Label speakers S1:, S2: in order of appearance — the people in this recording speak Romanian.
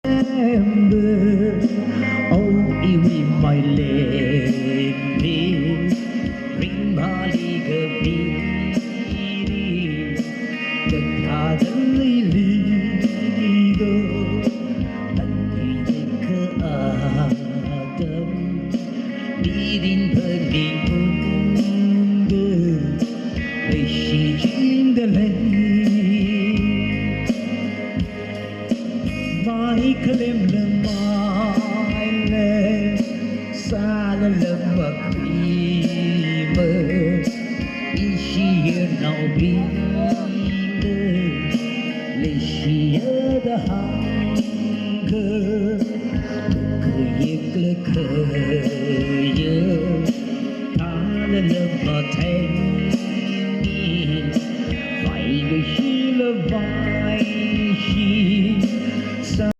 S1: remember, oh, even my lady, ring Maligabiri, the Kadali Lido, Antika Adam, Didin Pergi Unde, Rishi Jindalai. Michael Lemile, Sala Lemakri,